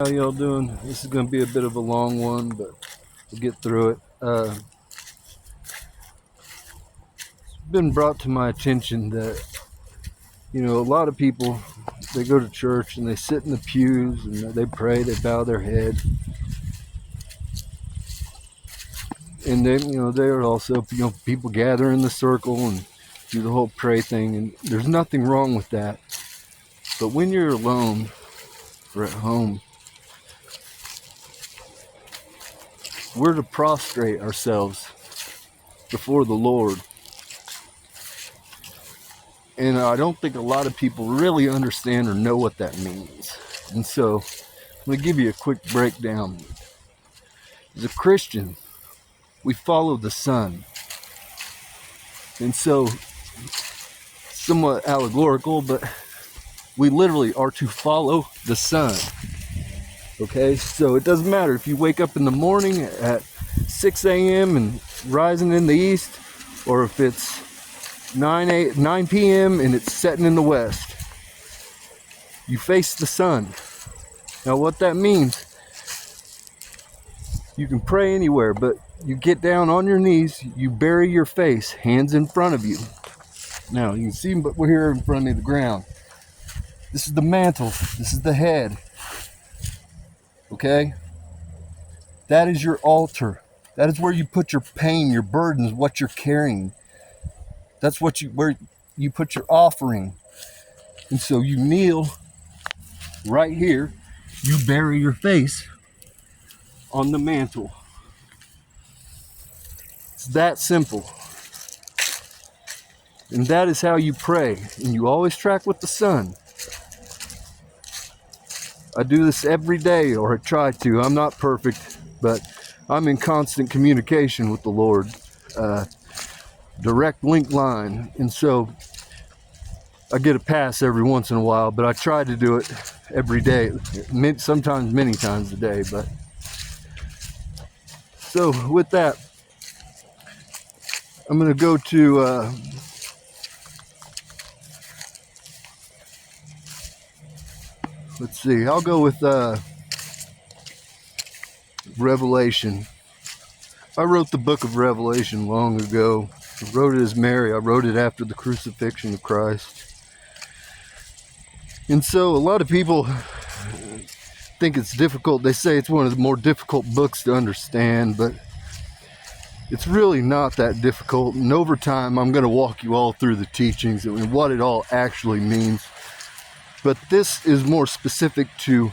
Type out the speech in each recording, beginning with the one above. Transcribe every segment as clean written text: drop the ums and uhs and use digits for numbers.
How y'all doing? This is going to be a bit of a long one, but we'll get through it. It's been brought to my attention that, a lot of people, they go to church and they sit in the pews and they pray, they bow their head. And then, there are also, people gather in the circle and do the whole pray thing. And there's nothing wrong with that. But when you're alone or at home, we're to prostrate ourselves before the Lord. And I don't think a lot of people really understand or know what that means. And so I'm going to give you a quick breakdown. As a Christian, we follow the Son. And so, somewhat allegorical, but we literally are to follow the Son. Okay, so it doesn't matter if you wake up in the morning at 6 a.m. and rising in the east, or if it's 9 p.m. and it's setting in the west. You face the sun. Now what that means, you can pray anywhere, but you get down on your knees, you bury your face, hands in front of you. Now you can see, but we're here in front of the ground. This is the mantle, this is the head. Okay? That is your altar. That is where you put your pain, your burdens, what you're carrying. That's where you put your offering. And so you kneel right here. You bury your face on the mantle. It's that simple. And that is how you pray. And you always track with the Son. I do this every day, or I try to. I'm not perfect, but I'm in constant communication with the Lord. Direct link line. And so I get a pass every once in a while, but I try to do it every day, sometimes many times a day. But so with that, I'm going to go to let's see, I'll go with Revelation. I wrote the book of Revelation long ago. I wrote it as Mary. I wrote it after the crucifixion of Christ. And so a lot of people think it's difficult. They say it's one of the more difficult books to understand, but it's really not that difficult. And over time, I'm going to walk you all through the teachings and what it all actually means. But this is more specific to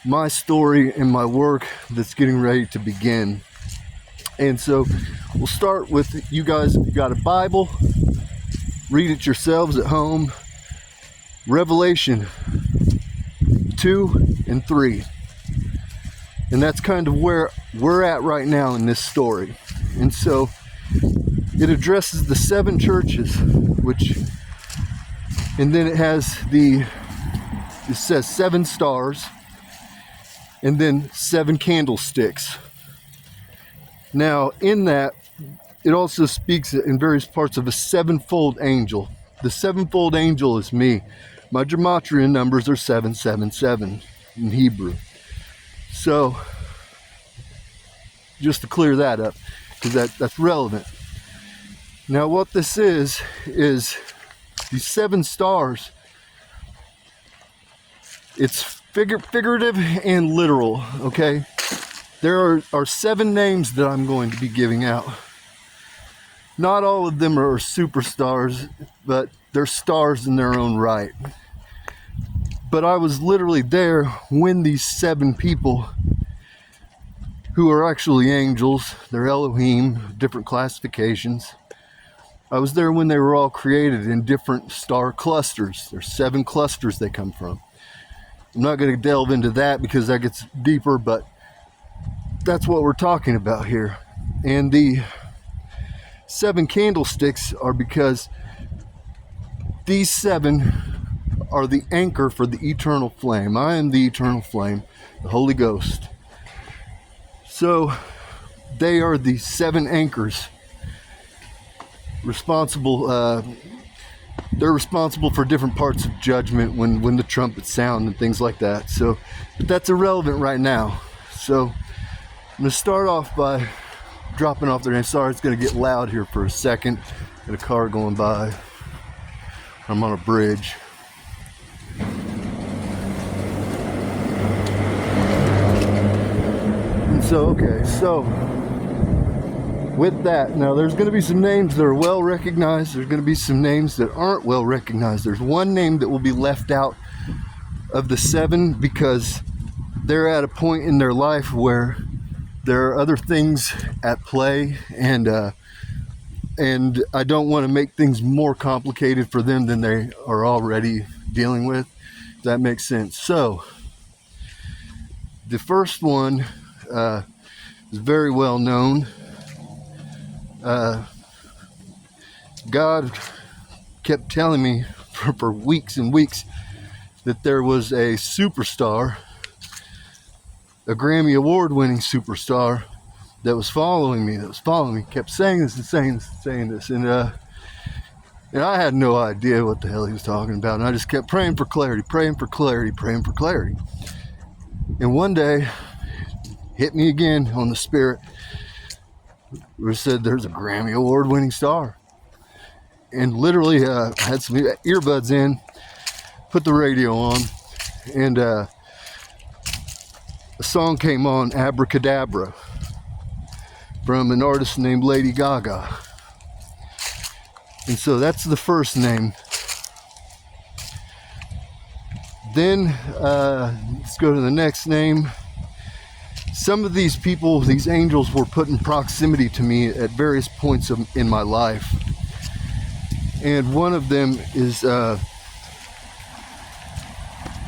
my story and my work that's getting ready to begin. And so we'll start with, you guys got a Bible, read it yourselves at home. Revelation 2 and 3. And that's kind of where we're at right now in this story. And so it addresses the 7 churches, and then it has it says 7 stars, and then 7 candlesticks. Now, in that, it also speaks in various parts of a 7-fold angel. The 7-fold angel is me. My gematria numbers are 777 in Hebrew. So, just to clear that up, because that's relevant. Now, what this is these 7 stars. It's figurative and literal, okay? There are 7 names that I'm going to be giving out. Not all of them are superstars, but they're stars in their own right. But I was literally there when these 7 people, who are actually angels, they're Elohim, different classifications. I was there when they were all created in different star clusters. There's 7 clusters they come from. I'm not going to delve into that because that gets deeper, but that's what we're talking about here. And the 7 candlesticks are because these 7 are the anchor for the eternal flame. I am the eternal flame, the Holy Ghost. So they are the 7 anchors responsible they're responsible for different parts of judgment when the trumpets sound and things like that. So, but that's irrelevant right now. So I'm going to start off by dropping off their name. Sorry, it's going to get loud here for a second. Got a car going by. I'm on a bridge. And so, okay, so with that, now there's going to be some names that are well recognized. There's going to be some names that aren't well recognized. There's one name that will be left out of the 7 because they're at a point in their life where there are other things at play, and I don't want to make things more complicated for them than they are already dealing with. If that makes sense. So the first one is very well known. God kept telling me for weeks and weeks that there was a superstar, a Grammy Award winning superstar that was following me, kept saying this and saying this. And I had no idea what the hell he was talking about. And I just kept praying for clarity. And one day, hit me again on the spirit, where it said there's a Grammy Award winning star. And literally, had some earbuds in, put the radio on, and a song came on, Abracadabra, from an artist named Lady Gaga. And so that's the first name. Then let's go to the next name. Some of these people, these angels, were put in proximity to me at various points in my life. And one of them is a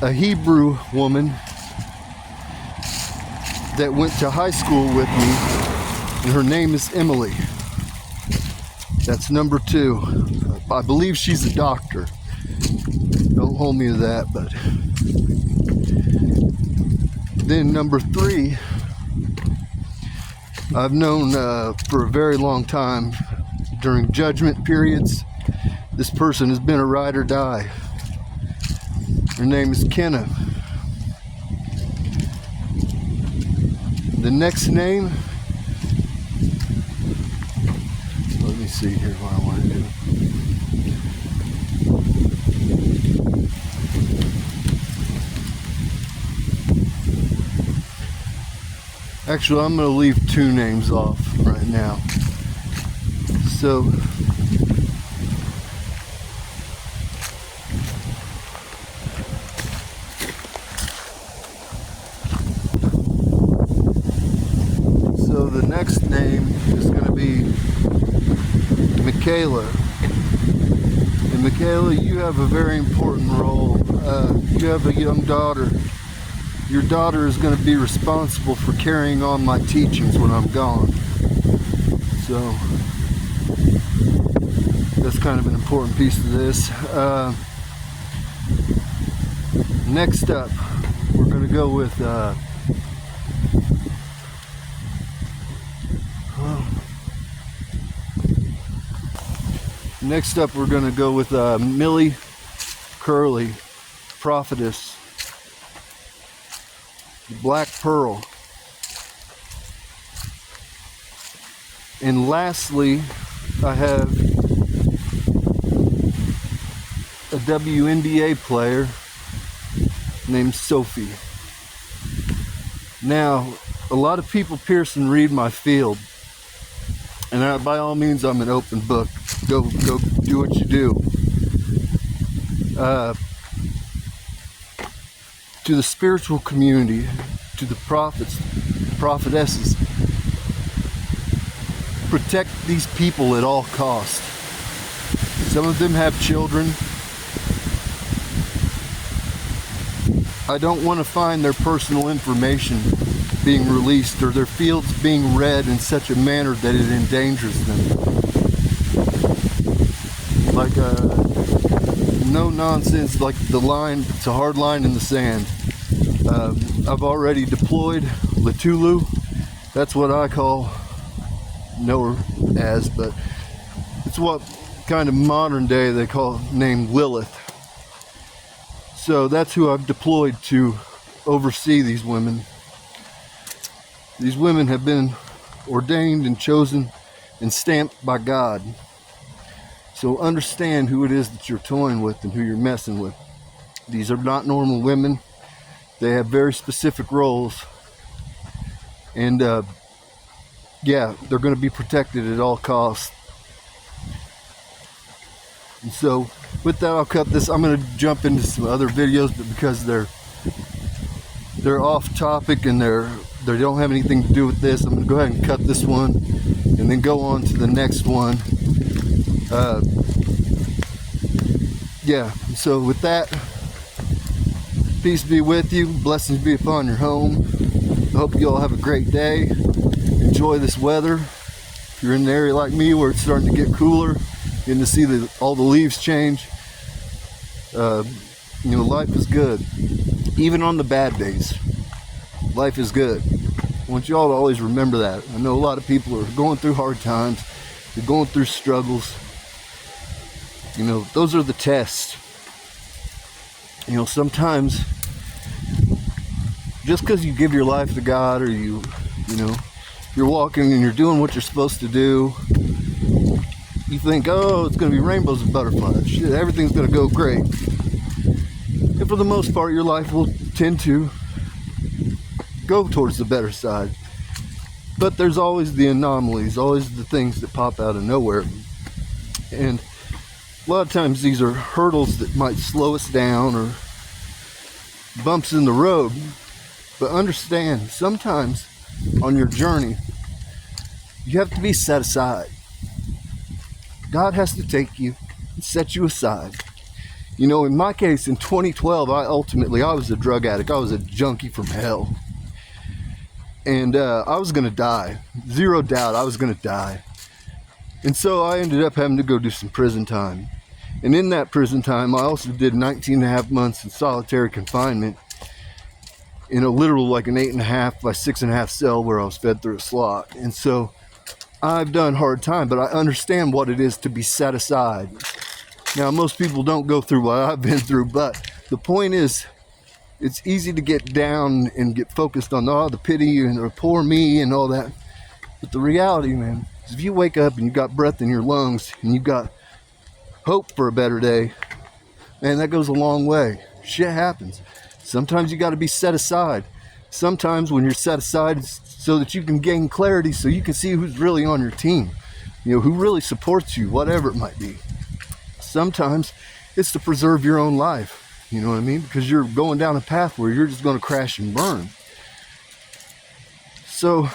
Hebrew woman that went to high school with me. And her name is Emily. That's number 2. I believe she's a doctor. Don't hold me to that, but then number 3, I've known for a very long time during judgment periods. This person has been a ride or die. Her name is Kenna. The next name, let me see here what I want to do. Actually, I'm going to leave 2 names off right now. So the next name is going to be Michaela. And Michaela, you have a very important role. You have a young daughter. Your daughter is going to be responsible for carrying on my teachings when I'm gone. So that's kind of an important piece of this. Next up, we're going to go with Millie Curley, prophetess, Black Pearl. And lastly, I have a WNBA player named Sophie. Now, a lot of people, Pearson, read my field, and by all means, I'm an open book. Go do what you do. To the spiritual community, to the prophets, prophetesses, protect these people at all costs. Some of them have children. I don't want to find their personal information being released or their fields being read in such a manner that it endangers them. Like no nonsense, like the line, it's a hard line in the sand. I've already deployed Latulu. That's what I know her as, but it's what kind of modern day, they call it named Lilith. So that's who I've deployed to oversee these women. These women have been ordained and chosen and stamped by God. So understand who it is that you're toying with and who you're messing with. These are not normal women. They have very specific roles. And yeah, they're going to be protected at all costs. And so with that, I'll cut this. I'm going to jump into some other videos, but because they're off topic and they don't have anything to do with this, I'm going to go ahead and cut this one and then go on to the next one. Yeah, so with that, peace be with you, blessings be upon your home. I hope you all have a great day. Enjoy this weather. If you're in an area like me where it's starting to get cooler, getting to see all the leaves change, life is good. Even on the bad days, life is good. I want you all to always remember that. I know a lot of people are going through hard times. They're going through struggles. Those are the tests. Sometimes just because you give your life to God, or you're walking and you're doing what you're supposed to do, you think, oh, it's going to be rainbows and butterflies. Shit, everything's going to go great. And for the most part, your life will tend to go towards the better side. But there's always the anomalies, always the things that pop out of nowhere. And a lot of times these are hurdles that might slow us down or bumps in the road. But understand, sometimes on your journey, you have to be set aside. God has to take you and set you aside. In my case, in 2012, I was a drug addict. I was a junkie from hell. And I was going to die. Zero doubt I was going to die. And so I ended up having to go do some prison time. And in that prison time, I also did 19 and a half months in solitary confinement in a literal, like an 8.5 by 6.5 cell where I was fed through a slot. And so I've done hard time, but I understand what it is to be set aside. Now, most people don't go through what I've been through, but the point is, it's easy to get down and get focused on the pity and the poor me and all that. But the reality, man, is if you wake up and you got breath in your lungs and you got hope for a better day, man, that goes a long way. Shit happens. Sometimes you got to be set aside. Sometimes when you're set aside, it's so that you can gain clarity, so you can see who's really on your team, who really supports you, whatever it might be. Sometimes it's to preserve your own life, you know what I mean? Because you're going down a path where you're just going to crash and burn. So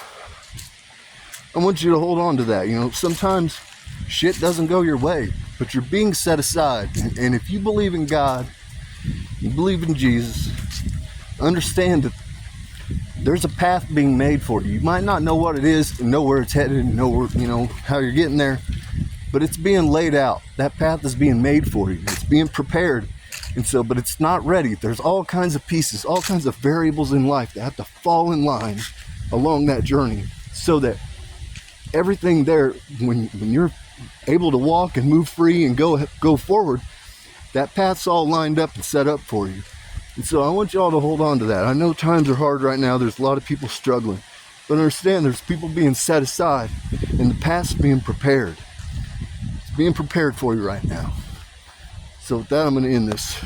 I want you to hold on to that. Sometimes shit doesn't go your way, but you're being set aside. And if you believe in God, you believe in Jesus, understand that there's a path being made for you. You might not know what it is and know where it's headed and know where, how you're getting there, but it's being laid out. That path is being made for you. It's being prepared. And so, but it's not ready. There's all kinds of pieces, all kinds of variables in life that have to fall in line along that journey, so that everything there, when you're able to walk and move free and go forward, that path's all lined up and set up for you. And so I want you all to hold on to that. I know times are hard right now. There's a lot of people struggling. But understand, there's people being set aside and the path's being prepared. It's being prepared for you right now. So with that, I'm going to end this.